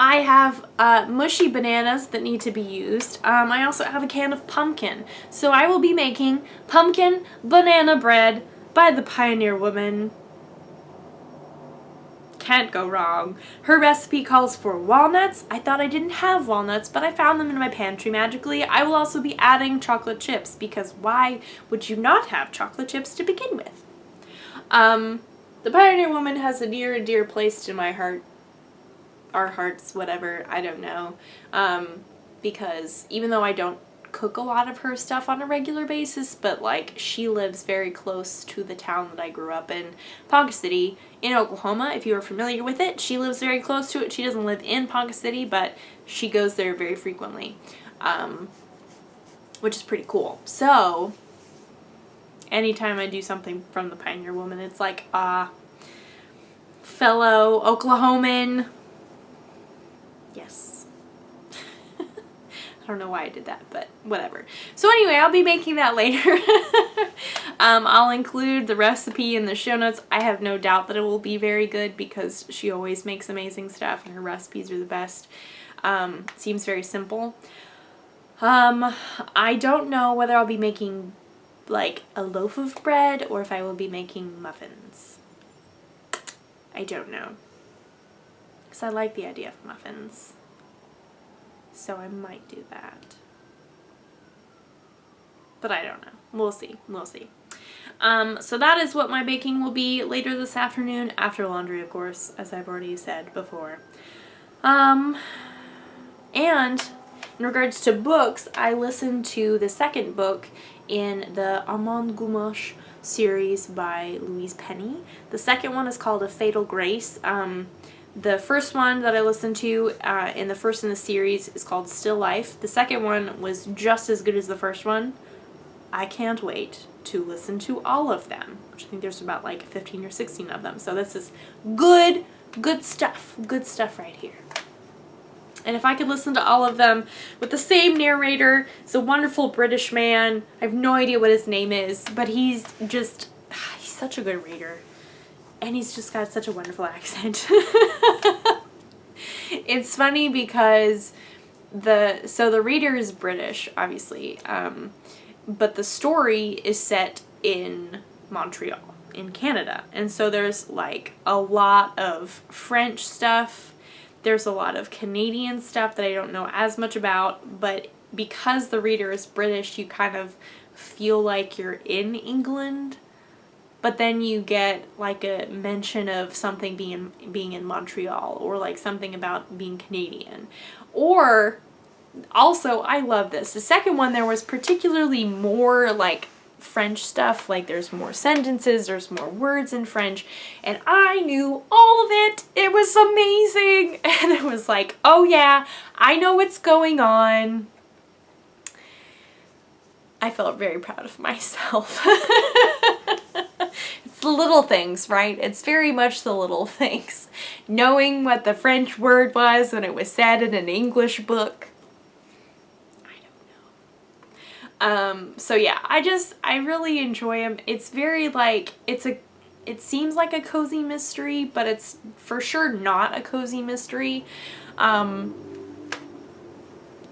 I have mushy bananas that need to be used. I also have a can of pumpkin. So I will be making pumpkin banana bread by the Pioneer Woman. Can't go wrong. Her recipe calls for walnuts. I thought I didn't have walnuts, but I found them in my pantry magically. I will also be adding chocolate chips, because why would you not have chocolate chips to begin with? The Pioneer Woman has a near and dear place to my heart. Our hearts, whatever, I don't know. Because even though I don't cook a lot of her stuff on a regular basis, but like, she lives very close to the town that I grew up in, Ponca City in Oklahoma. If you are familiar with it, she lives very close to it. She doesn't live in Ponca City, but she goes there very frequently, which is pretty cool. So anytime I do something from the Pioneer Woman, it's like, fellow Oklahoman, yes. I don't know why I did that, but whatever. So anyway, I'll be making that later. I'll include the recipe in the show notes. I have no doubt that it will be very good, because she always makes amazing stuff and her recipes are the best. Seems very simple. I don't know whether I'll be making like a loaf of bread or if I will be making muffins. I don't know. Because I like the idea of muffins. So I might do that. But I don't know. We'll see. We'll see. So that is what my baking will be later this afternoon, after laundry, of course, as I've already said before. And in regards to books, I listened to the second book in the Armand Gouache series by Louise Penny. The second one is called A Fatal Grace. The first one that I listened to in the series is called Still Life. The second one was just as good as the first one. I can't wait to listen to all of them, which I think there's about like 15 or 16 of them. So this is good stuff. Good stuff right here. And if I could listen to all of them with the same narrator, it's a wonderful British man. I have no idea what his name is, but he's such a good reader. And he's just got such a wonderful accent. It's funny because the reader is British, obviously, but the story is set in Montreal, in Canada. And so there's like a lot of French stuff. There's a lot of Canadian stuff that I don't know as much about, but because the reader is British, you kind of feel like you're in England. But then you get like a mention of something being in Montreal, or like something about being Canadian. Or also, I love this. The second one, there was particularly more like French stuff, like there's more sentences, there's more words in French, and I knew all of it. It was amazing. And it was like, oh yeah, I know what's going on. I felt very proud of myself. It's the little things, right? It's very much the little things. Knowing what the French word was when it was said in an English book. I don't know. So yeah, I really enjoy them. It's very like, it seems like a cozy mystery, but it's for sure not a cozy mystery.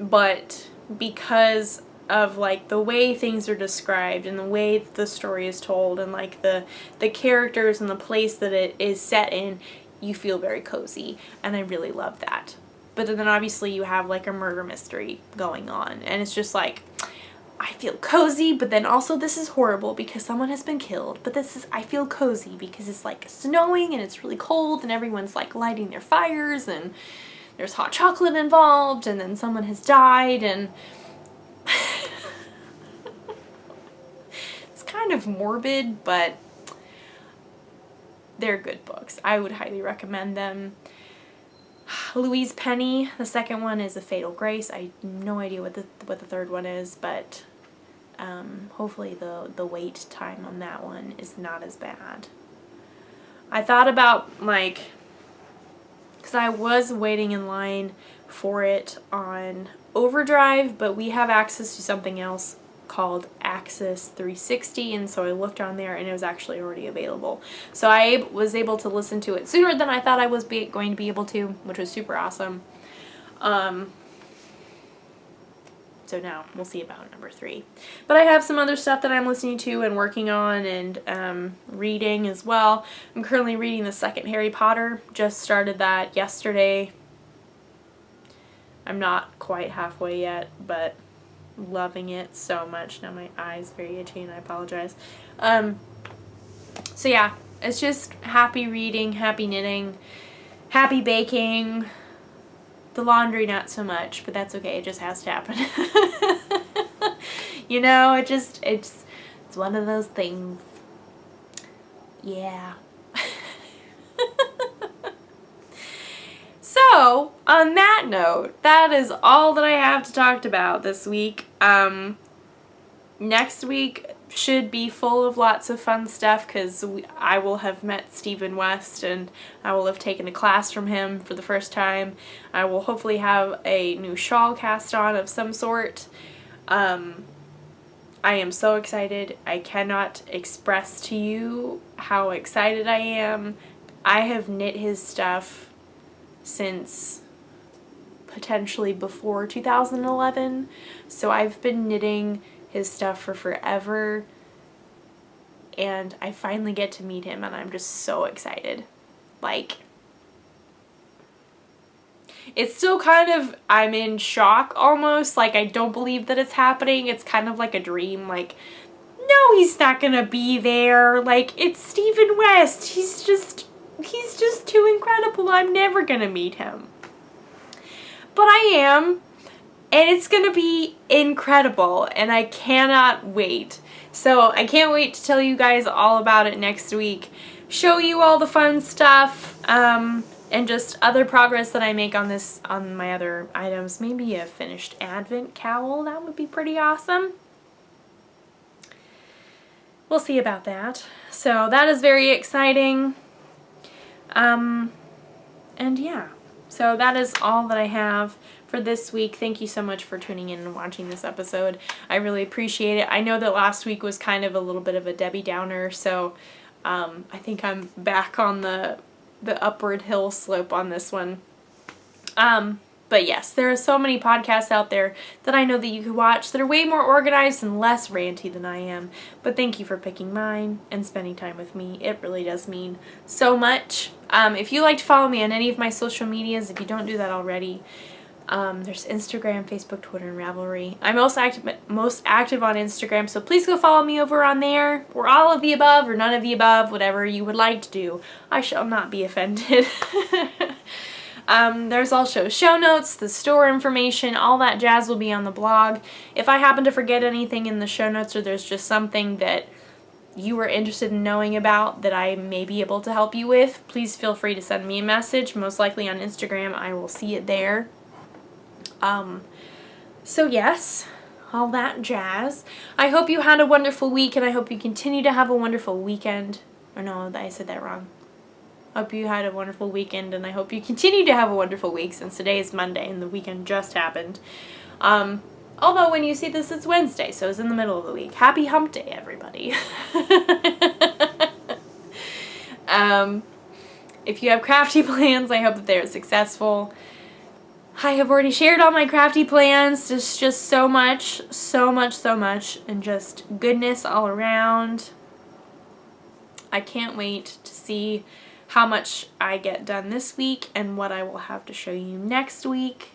But because of like the way things are described and the way the story is told and like the characters and the place that it is set in, you feel very cozy, and I really love that. But then obviously you have like a murder mystery going on, and it's just like, I feel cozy, but then also this is horrible because someone has been killed, but I feel cozy because it's like snowing and it's really cold and everyone's like lighting their fires and there's hot chocolate involved and then someone has died, and it's kind of morbid, but they're good books. I would highly recommend them. Louise Penny, the second one is A Fatal Grace. I have no idea what the third one is, but hopefully the wait time on that one is not as bad. I thought about like, because I was waiting in line for it on Overdrive, but we have access to something else called Access 360, and so I looked on there and it was actually already available. So I was able to listen to it sooner than I thought I was going to be able to, which was super awesome. So now we'll see about number 3. But I have some other stuff that I'm listening to and working on and reading as well. I'm currently reading the second Harry Potter. Just started that yesterday. I'm not quite halfway yet, but loving it so much. Now my eye's very itchy and I apologize. So yeah, it's just happy reading, happy knitting, happy baking. The laundry not so much, but that's okay. It just has to happen. You know, it's one of those things. Yeah. So, on that note, that is all that I have to talk about this week. Next week should be full of lots of fun stuff because I will have met Stephen West and I will have taken a class from him for the first time. I will hopefully have a new shawl cast on of some sort. I am so excited. I cannot express to you how excited I am. I have knit his stuff since potentially before 2011, so I've been knitting his stuff for forever, and I finally get to meet him and I'm just so excited. Like, it's still kind of, I'm in shock almost. Like, I don't believe that it's happening. It's kind of like a dream. Like, no, he's not gonna be there. Like, it's Stephen West. He's just too incredible. I'm never gonna meet him. But I am, and it's gonna be incredible, and I cannot wait. So I can't wait to tell you guys all about it next week. Show you all the fun stuff, and just other progress that I make on my other items. Maybe a finished Advent cowl. That would be pretty awesome. We'll see about that. So that is very exciting. And yeah, so that is all that I have for this week. Thank you so much for tuning in and watching this episode. I really appreciate it. I know that last week was kind of a little bit of a Debbie Downer, so I think I'm back on the upward hill slope on this one. But yes, there are so many podcasts out there that I know that you could watch that are way more organized and less ranty than I am. But thank you for picking mine and spending time with me. It really does mean so much. If you like to follow me on any of my social medias, if you don't do that already, there's Instagram, Facebook, Twitter, and Ravelry. I'm most active on Instagram, so please go follow me over on there. Or all of the above, or none of the above, whatever you would like to do. I shall not be offended. There's also show notes, the store information, all that jazz will be on the blog. If I happen to forget anything in the show notes, or there's just something that you are interested in knowing about that I may be able to help you with, please feel free to send me a message. Most likely on Instagram. I will see it there. So yes, all that jazz. I hope you had a wonderful week, and I hope you continue to have a wonderful weekend. Or no, I said that wrong. Hope you had a wonderful weekend, and I hope you continue to have a wonderful week, since today is Monday and the weekend just happened. Although when you see this, it's Wednesday, so it's in the middle of the week. Happy hump day, everybody. If you have crafty plans, I hope that they're successful. I have already shared all my crafty plans. There's just so much, and just goodness all around. I can't wait to see how much I get done this week and what I will have to show you next week.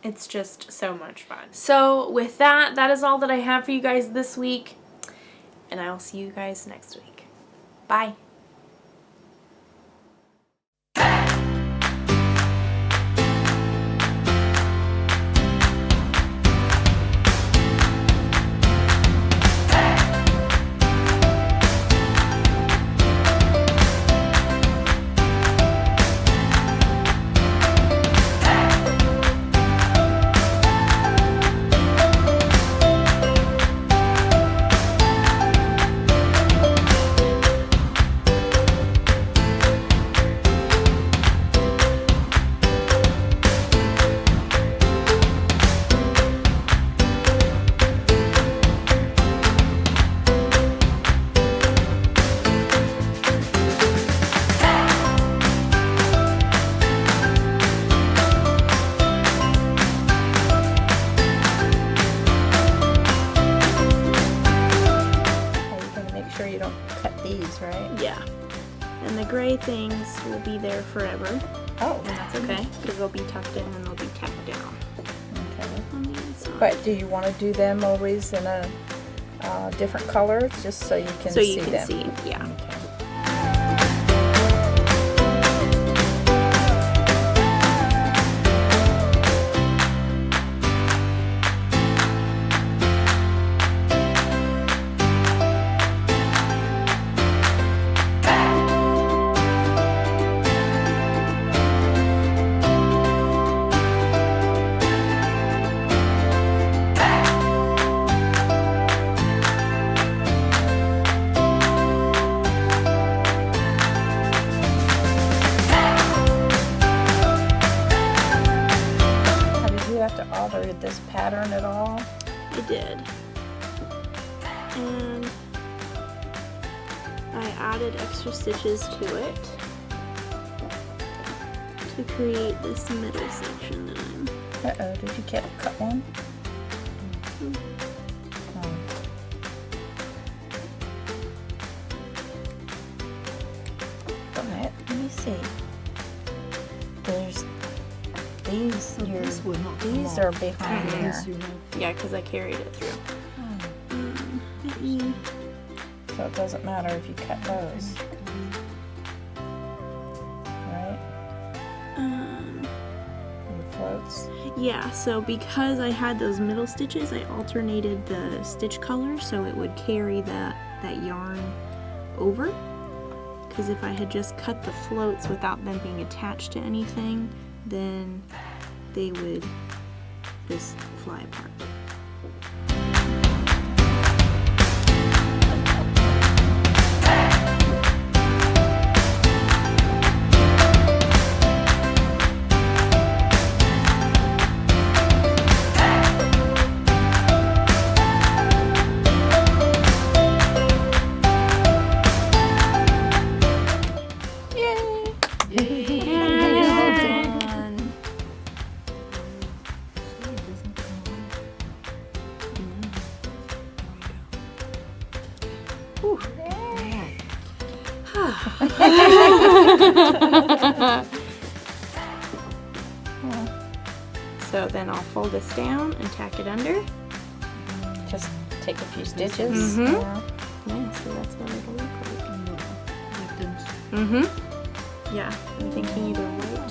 It's just so much fun. So with that is all that I have for you guys this week, and I will see you guys next week. Bye. Gray things will be there forever.
Oh.
And that's okay, because they'll be tucked in and they'll be tacked down.
Okay. But do you want to do them always in a different color, just so you can see them? So you can see,
yeah.
Okay. This pattern at all?
I did. And I added extra stitches to it to create this middle section that I'm...
Uh-oh, did you cut one?
Mm-hmm.
Oh. Go ahead, let me see. There's these these are behind there.
Yeah, because I carried it through.
So it doesn't matter if you cut those. Right? Your floats.
Yeah, so because I had those middle stitches, I alternated the stitch color so it would carry that yarn over. Because if I had just cut the floats without them being attached to anything, then they would just fly apart. So then I'll fold this down and tack it under.
Just take a few stitches.
Mm-hmm.
Yeah.
Yeah, so that's what it'll look like. Yeah, I'm thinking either white